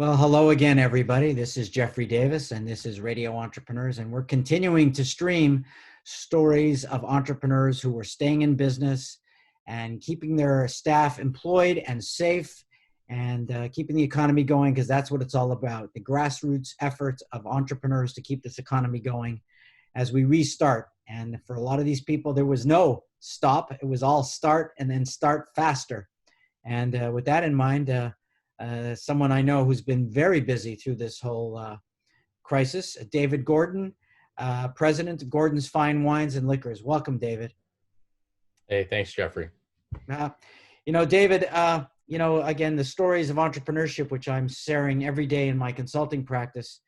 Well, hello again, everybody. This is Jeffrey Davis, and this is Radio Entrepreneurs, and we're continuing to stream stories of entrepreneurs who are staying in business and keeping their staff employed and safe and keeping the economy going, because that's what it's all about, the grassroots efforts of entrepreneurs to keep this economy going as we restart. And for a lot of these people, there was no stop. It was all start and then start faster. And with that in mind, someone I know who's been very busy through this whole crisis, David Gordon, president of Gordon's Fine Wines and Liquors. Welcome, David. Hey, thanks, Jeffrey. David, again, the stories of entrepreneurship, which I'm sharing every day in my consulting practice,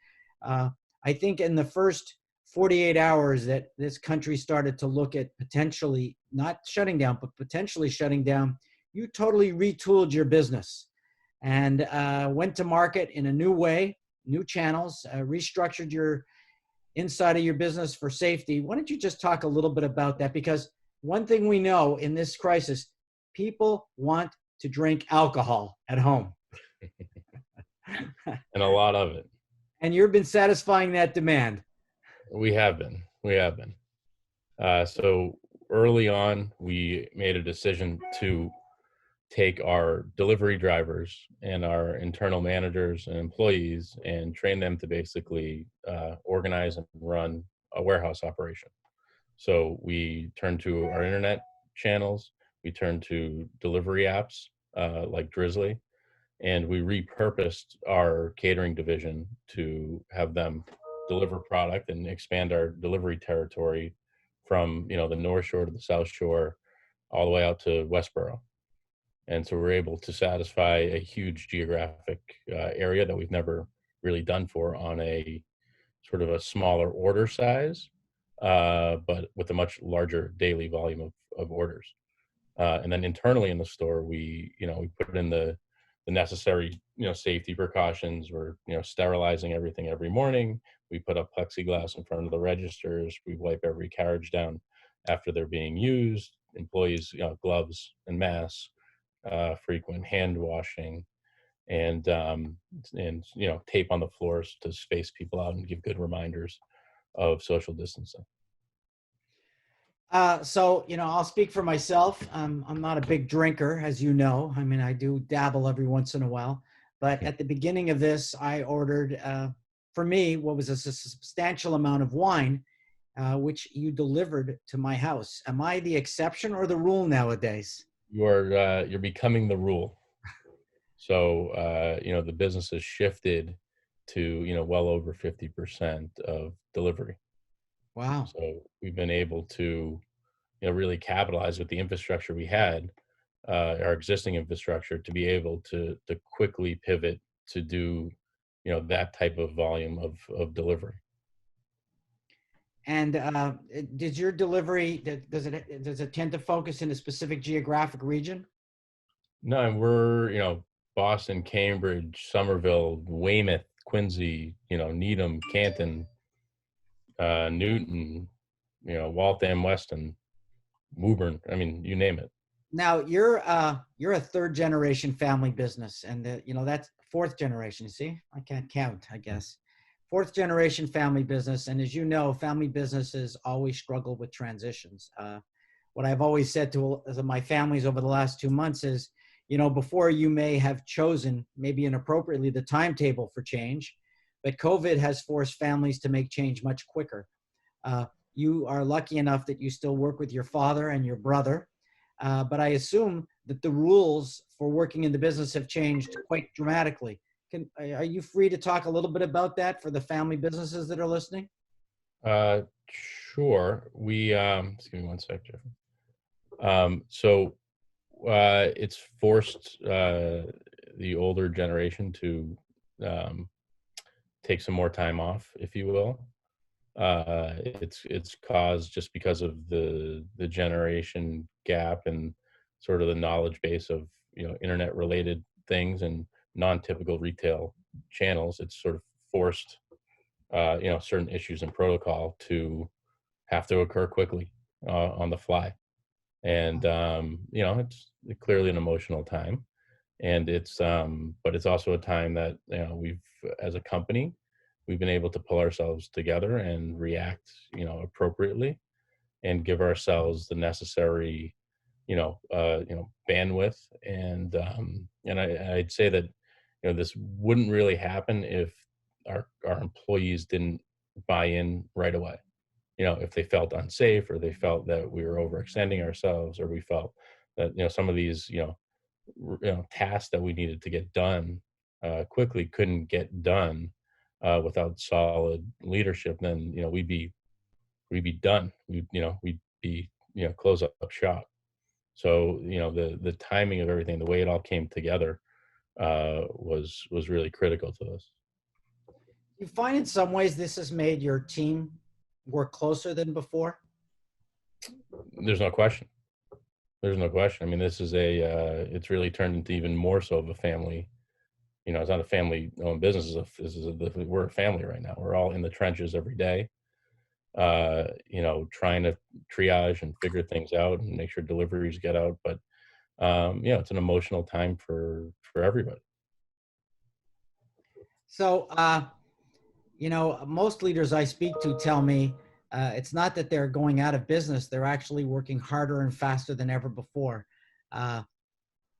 I think in the first 48 hours that this country started to look at potentially not shutting down, but potentially shutting down, you totally retooled your business and went to market in a new way, new channels, restructured your inside of your business for safety. Why don't you just talk a little bit about that? Because one thing we know in this crisis, people want to drink alcohol at home. And a lot of it. And you've been satisfying that demand. We have been. So early on, we made a decision to take our delivery drivers and our internal managers and employees and train them to basically organize and run a warehouse operation. So we turned to our internet channels, we turned to delivery apps like Drizzly, and we repurposed our catering division to have them deliver product and expand our delivery territory from the North Shore to the South Shore, all the way out to Westboro. And so we're able to satisfy a huge geographic area that we've never really done for on a sort of a smaller order size, but with a much larger daily volume of orders. And then internally in the store, we put in the necessary, safety precautions. We're, sterilizing everything every morning. We put up plexiglass in front of the registers. We wipe every carriage down after they're being used. Employees, gloves and masks. Frequent hand washing, and tape on the floors to space people out and give good reminders of social distancing. I'll speak for myself. I'm not a big drinker, as you know. I mean, I do dabble every once in a while. But at the beginning of this, I ordered, for me, what was a substantial amount of wine, which you delivered to my house. Am I the exception or the rule nowadays? You're becoming the rule. So, the business has shifted to, well over 50% of delivery. Wow. So we've been able to, really capitalize with the infrastructure we had, our existing infrastructure, to be able to quickly pivot to do, that type of volume of delivery. And does your delivery, does it tend to focus in a specific geographic region? No, we're, Boston, Cambridge, Somerville, Weymouth, Quincy, Needham, Canton, Newton, Waltham, Weston, Woburn. I mean, you name it. Now you're a third generation family business, and that's fourth generation. You see, I can't count, I guess. Fourth generation family business, and as you know, family businesses always struggle with transitions. What I've always said to my families over the last 2 months is, before you may have chosen, maybe inappropriately, the timetable for change, but COVID has forced families to make change much quicker. You are lucky enough that you still work with your father and your brother, but I assume that the rules for working in the business have changed quite dramatically. Are you free to talk a little bit about that for the family businesses that are listening? Sure. We just give me one sec, Jeff. It's forced the older generation to take some more time off, if you will. It's caused just because of the generation gap and sort of the knowledge base of internet related things and non-typical retail channels. It's sort of forced certain issues and protocol to have to occur quickly on the fly. And it's clearly an emotional time. And it's but it's also a time that, we've, as a company, we've been able to pull ourselves together and react, appropriately, and give ourselves the necessary, bandwidth. And I'd say that, this wouldn't really happen if our employees didn't buy in right away. If they felt unsafe, or they felt that we were overextending ourselves, or we felt that, some of these, tasks that we needed to get done quickly couldn't get done without solid leadership, then, we'd be done. We'd be, close up shop. So, the timing of everything, the way it all came together, was really critical to this. You find in some ways this has made your team work closer than before? There's no question. There's no question. I mean, this is it's really turned into even more so of a family. It's not a family-owned business. We're a family right now. We're all in the trenches every day, trying to triage and figure things out and make sure deliveries get out. But, it's an emotional time for everybody. So, most leaders I speak to tell me it's not that they're going out of business; they're actually working harder and faster than ever before. Uh,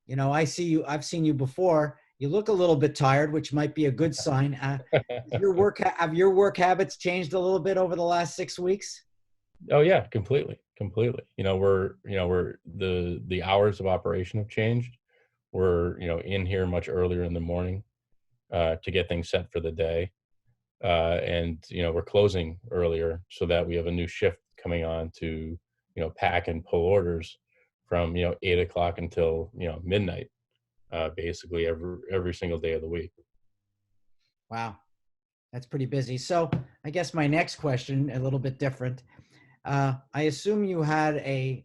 I've seen you before. You look a little bit tired, which might be a good sign. Have your work habits changed a little bit over the last 6 weeks? Oh yeah, completely, completely. We're the hours of operation have changed. We're, in here much earlier in the morning to get things set for the day. And we're closing earlier so that we have a new shift coming on to, pack and pull orders from, 8 o'clock until, midnight, basically every single day of the week. Wow, that's pretty busy. So, I guess my next question, a little bit different. I assume you had in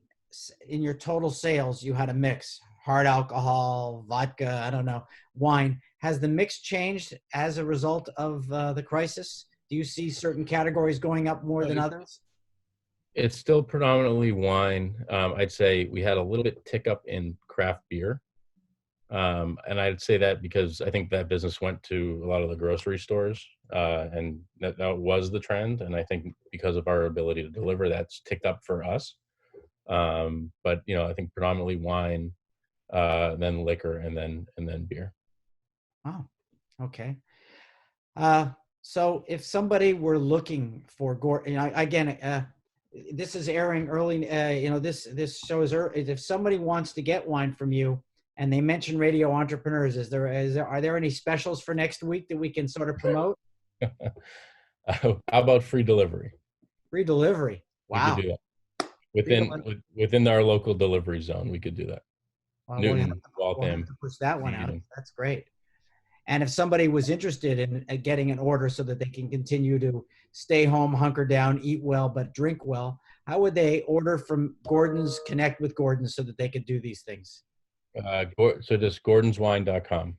your total sales, you had a mix, hard alcohol, vodka, I don't know, wine. Has the mix changed as a result of the crisis? Do you see certain categories going up more than others? It's still predominantly wine. I'd say we had a little bit tick up in craft beer. And I'd say that because I think that business went to a lot of the grocery stores, and that was the trend. And I think because of our ability to deliver, that's ticked up for us. But I think predominantly wine, then liquor, and then beer. Oh, okay. Uh, so if somebody were looking for again, this is airing early. This show is early. If somebody wants to get wine from you, and they mention Radio Entrepreneurs, are there any specials for next week that we can sort of promote? How about free delivery? Free delivery. We could Wow. do that Free within delivery. within our local delivery zone. We could do that. Well, Newton, we'll have Waltham, to push that one out. Eden. That's great. And if somebody was interested in getting an order so that they can continue to stay home, hunker down, eat well, but drink well, how would they order from Gordon's, connect with Gordon so that they could do these things? So just gordonswine.com.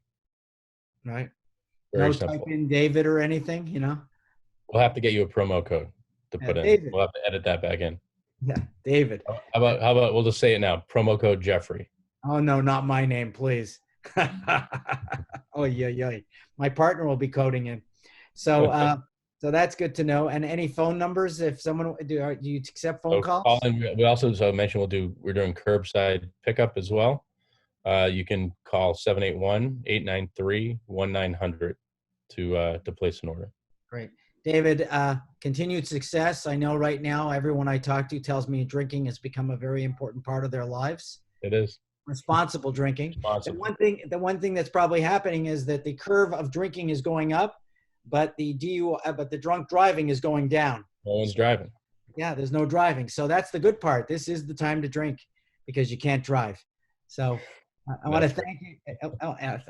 Right. Very No type simple. in David or anything. We'll have to get you a promo code to put in. David. We'll have to edit that back in. Yeah, David. How about we'll just say it now? Promo code Jeffrey. Oh no, not my name, please. Oh yeah. My partner will be coding in. So so that's good to know. And any phone numbers if someone do you accept phone So calls? call in. We also, so I mentioned, we're doing curbside pickup as well. You can call 781-893-1900 to place an order. Great. David, continued success. I know right now everyone I talk to tells me drinking has become a very important part of their lives. It is. Responsible drinking. Responsible. The one thing that's probably happening is that the curve of drinking is going up, but the drunk driving is going down. No one's driving. Yeah, there's no driving. So that's the good part. This is the time to drink because you can't drive. So I want to thank you.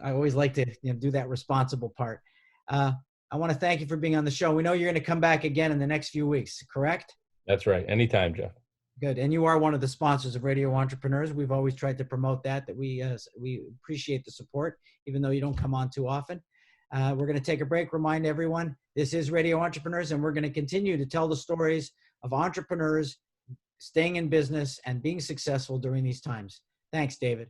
I always like to do that responsible part. I want to thank you for being on the show. We know you're going to come back again in the next few weeks, correct? That's right. Anytime, Jeff. Good. And you are one of the sponsors of Radio Entrepreneurs. We've always tried to promote that we appreciate the support, even though you don't come on too often. We're going to take a break, remind everyone, this is Radio Entrepreneurs, and we're going to continue to tell the stories of entrepreneurs staying in business and being successful during these times. Thanks, David.